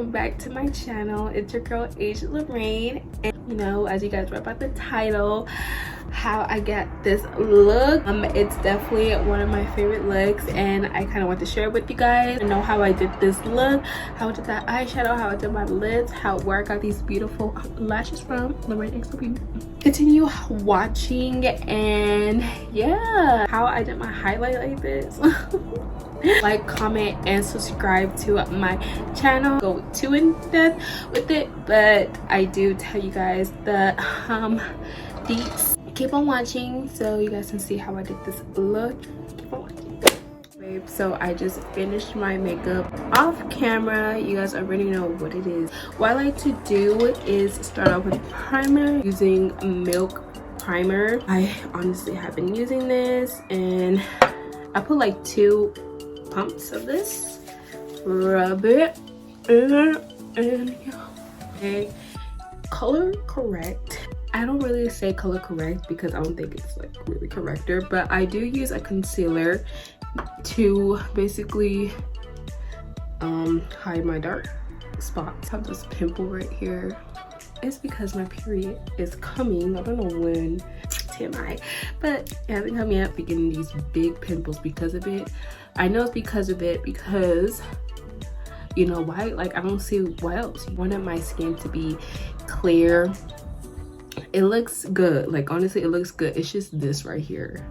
welcome back to my channel. It's your girl Lorraine, and you know, as you guys read about the title, how I got this look. It's definitely one of my favorite looks, and I kind of want to share it with you guys. I know how I did this look, how I did that eyeshadow, how I did my lips, where I got these beautiful lashes from LORRANEXO. Continue watching, and yeah, how I did my highlight like this. Like, comment, and subscribe to my channel. Go too in depth with it, but I do tell you guys the deets. Keep on watching so you guys can see how I did this look. Keep on watching. Babe, so I just finished my makeup off camera. You guys already know what it is. What I like to do is start off with primer using Milk primer. I honestly have been using this, and I put like 2 pumps of this, rub it and yeah. And color correct. I don't really say color correct because I don't think it's like really corrector, but I do use a concealer to basically hide my dark spots. I have this pimple right here. It's because my period is coming. I don't know when, TMI, but it hasn't come yet. I'm getting these big pimples because of it. I know it's because of it because, you know, why? Like, I don't see why else. I wanted my skin to be clear. It looks good. Like, honestly, it looks good. It's just this right here,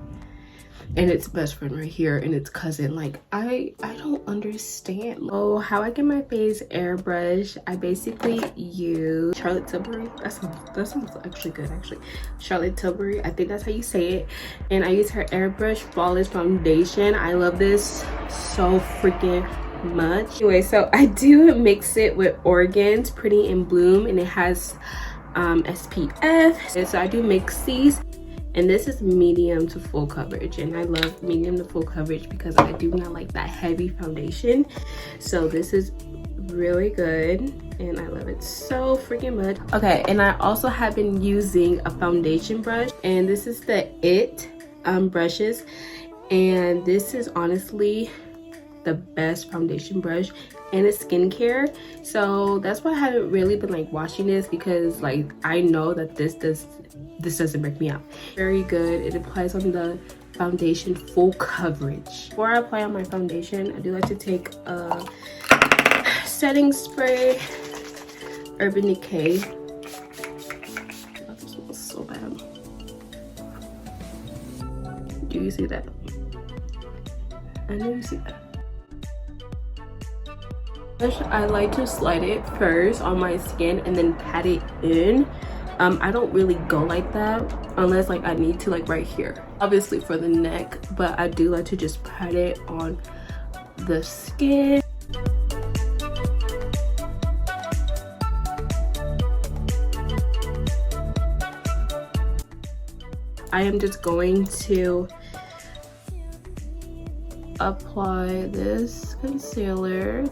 and its best friend right here, and its cousin. Like, I don't understand. Oh, how I get my face airbrush. I basically use Charlotte Tilbury. That sounds actually good, actually. Charlotte Tilbury, I think that's how you say it. And I use her airbrush flawless foundation. I love this so freaking much. Anyway, so I do mix it with Oregon's Pretty in Bloom, and it has SPF. And so I do mix these. And this is medium to full coverage, and I love medium to full coverage because I do not like that heavy foundation. So this is really good, and I love it so freaking much. Okay, and I also have been using a foundation brush, and this is the IT brushes, and this is honestly the best foundation brush, and it's skincare. So that's why I haven't really been like watching this, because like I know that this doesn't break me out. Very good. It applies on the foundation full coverage. Before I apply on my foundation, I do like to take a setting spray, Urban Decay. Oh, this smells so bad. Do you see that? I know you see that. I like to slide it first on my skin and then pat it in. I don't really go like that unless like I need to, like right here, obviously for the neck, but I do like to just pat it on the skin. I am just going to apply this concealer.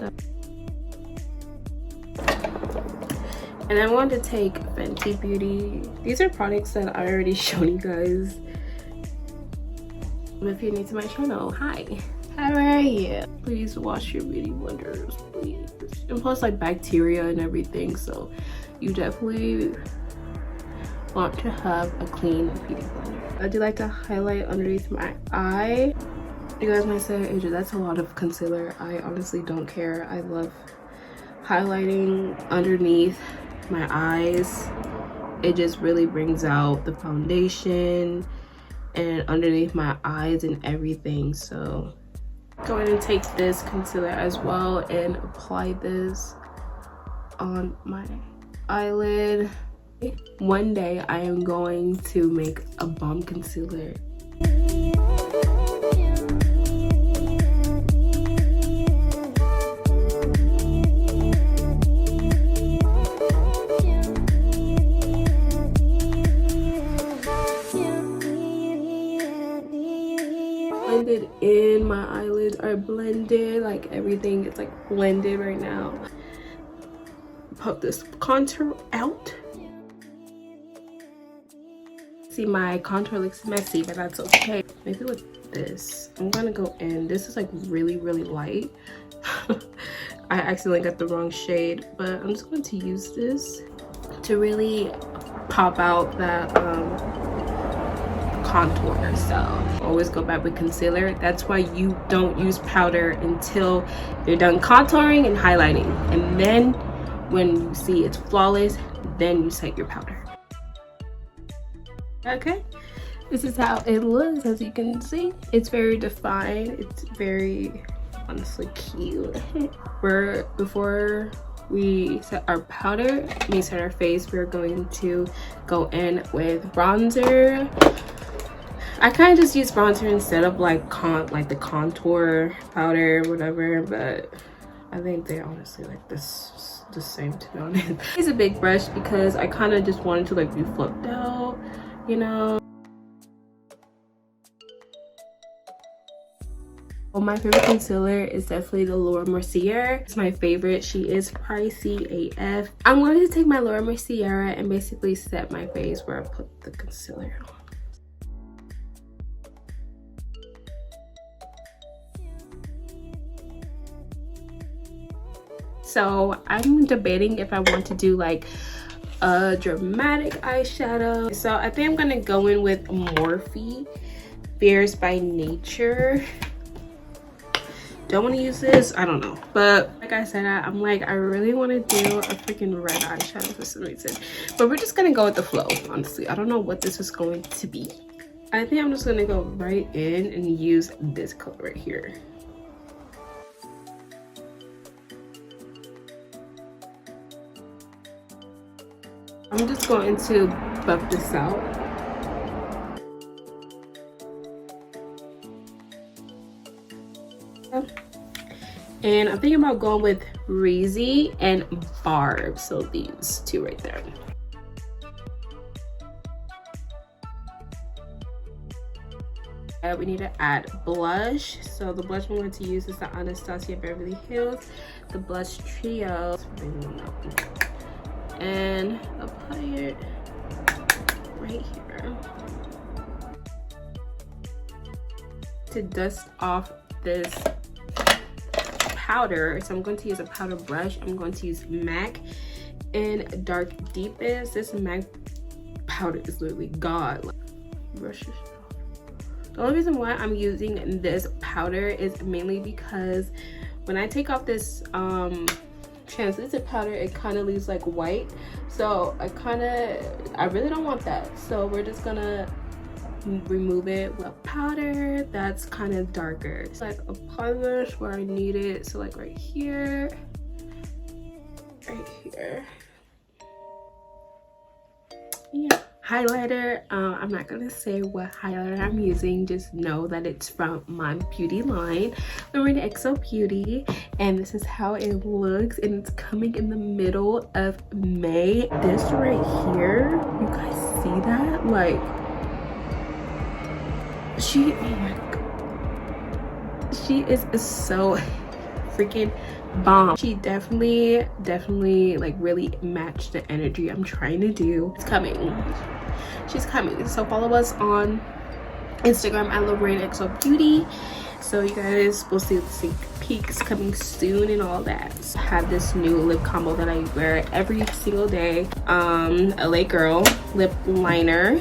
And I'm going to take Fenty Beauty. These are products that I already shown you guys. If you're new to my channel, hi. How are you? Please wash your beauty blenders, please. And plus, like, bacteria and everything, so you definitely want to have a clean beauty blender. I do like to highlight underneath my eye. You guys might say, AJ, that's a lot of concealer. I honestly don't care. I love highlighting underneath my eyes. It just really brings out the foundation and underneath my eyes and everything. So go ahead and take this concealer as well and apply this on my eyelid. One day I am going to make a bomb concealer. Blended in, my eyelids are blended, like everything is like blended right now. Pop this contour out. See, my contour looks messy, but that's okay. Maybe with this, I'm gonna go in. This is like really light. I accidentally got the wrong shade, but I'm just going to use this to really pop out that contour. So always go back with concealer. That's why you don't use powder until you're done contouring and highlighting, and then when you see it's flawless, then you set your powder. Okay, this is how it looks. As you can see, it's very defined. It's very honestly cute. Before we set our powder, we set our face, we're going to go in with bronzer. I kind of just use bronzer instead of like the contour powder, whatever, but I think they honestly like this the same, to be honest. It's a big brush because I kind of just wanted to like be flipped out, you know. Well, my favorite concealer is definitely the Laura Mercier. It's my favorite. She is pricey AF. I'm going to take my Laura Mercier and basically set my face where I put the concealer on. So I'm debating if I want to do like a dramatic eyeshadow. So I think I'm gonna go in with Morphe Fierce by Nature. Don't want to use this, I don't know, but like I said, I'm like, I really want to do a freaking red eyeshadow for some reason, but we're just gonna go with the flow. Honestly, I don't know what this is going to be. I think I'm just gonna go right in and use this color right here. I'm just going to buff this out. And I'm thinking about going with Reezy and Barb. So these two right there. We need to add blush. So the blush I'm going to use is the Anastasia Beverly Hills, the Blush Trio. And apply it right here to dust off this powder. So I'm going to use a powder brush. I'm going to use MAC in Dark Deepest. This MAC powder is literally god. Brush this off. The only reason why I'm using this powder is mainly because when I take off this translucent powder, it kind of leaves like white, so I really don't want that. So we're just gonna remove it with powder that's kind of darker. It's like apply this where I need it, so like right here, yeah. Highlighter, I'm not gonna say what highlighter I'm using, just know that it's from my beauty line, LORRANEXO Beauty, and this is how it looks, and it's coming in the middle of May. This right here, you guys see that? Like, oh my god, she is so freaking bomb. She definitely like really matched the energy I'm trying to do. It's coming. She's coming. So follow us on Instagram at LORRANEXO Beauty, so you guys will see the sneak peeks coming soon and all that. I have this new lip combo that I wear every single day. LA Girl lip liner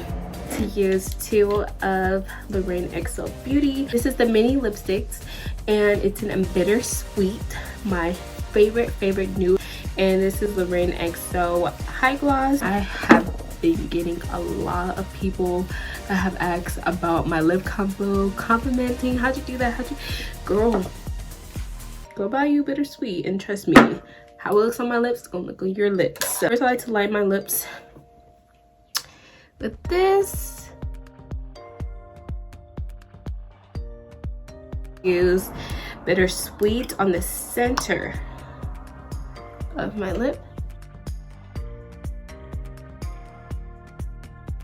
to use two of LORRANEXO Beauty. This is the mini lipsticks, and it's an bittersweet, my favorite nude, and this is LORRANEXO High Gloss. I have been getting a lot of people that have asked about my lip combo, complimenting, how'd you do that, girl, go buy you bittersweet, and trust me, how it looks on my lips, it's gonna look on your lips. So first I like to line my lips with this. Use bittersweet on the center of my lip.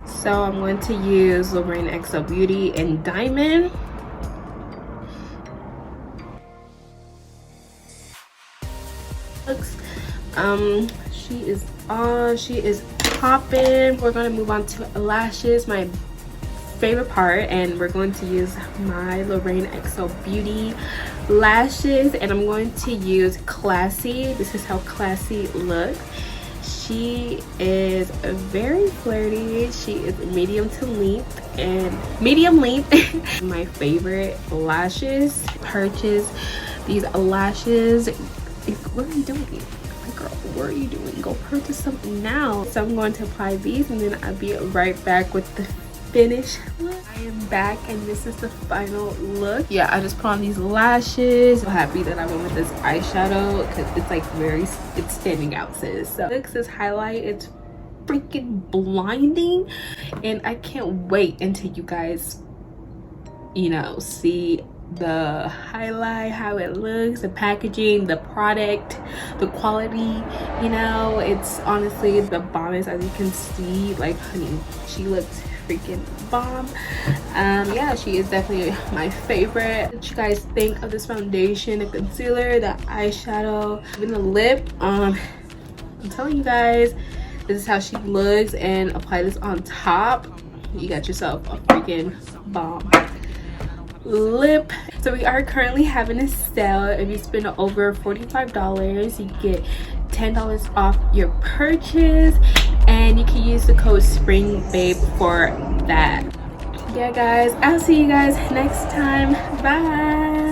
So I'm going to use LORRANEXO Beauty in Diamond. Looks, she is popping. We're gonna move on to lashes, my favorite part, and we're going to use my LORRANEXO Beauty lashes, and I'm going to use Classy. This is how Classy looks. She is very flirty. She is medium to length and medium length. My favorite lashes. Purchase these lashes. What are you doing? Girl, what are you doing? Go purchase something now. So I'm going to apply these and then I'll be right back with the finished look. I am back and this is the final look. Yeah, I just put on these lashes. I'm happy that I went with this eyeshadow because it's like it's standing out, sis. So this highlight, it's freaking blinding and I can't wait until you guys, you know, see the highlight, how it looks, the packaging, the product, the quality. You know, it's honestly the bombest. As you can see, like, honey, she looks freaking bomb. Yeah, she is definitely my favorite. What you guys think of this foundation, the concealer, the eyeshadow, even the lip? I'm telling you guys, this is how she looks, and apply this on top. You got yourself a freaking bomb lip. So we are currently having a sale. If you spend over $45, you get $10 off your purchase, and you can use the code SPRINGBABE for that. Yeah guys, I'll see you guys next time. Bye.